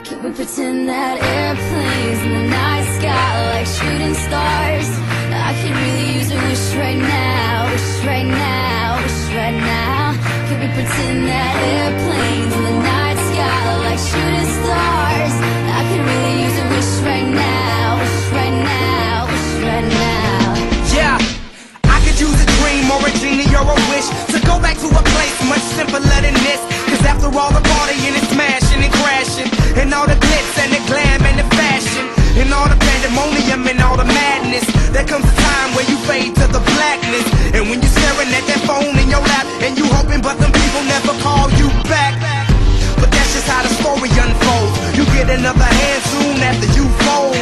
Can we pretend that airplanes in the night sky like shooting stars? I could really use a wish right now, wish right now, wish right now. Can we pretend that airplanes in the night sky like shooting stars? I could really use a wish right now, wish right now, wish right now. Yeah, I could use a dream or a genie or a wish to go back to a place much simpler than this. Cause after all the partying and smashing and crashing, and all the glitz and the glam and the fashion, and all the pandemonium and all the madness, there comes a time where you fade to the blackness. And when you're staring at that phone in your lap, and you hoping but them people never call you back. But that's just how the story unfolds. You get another hand soon after you fold.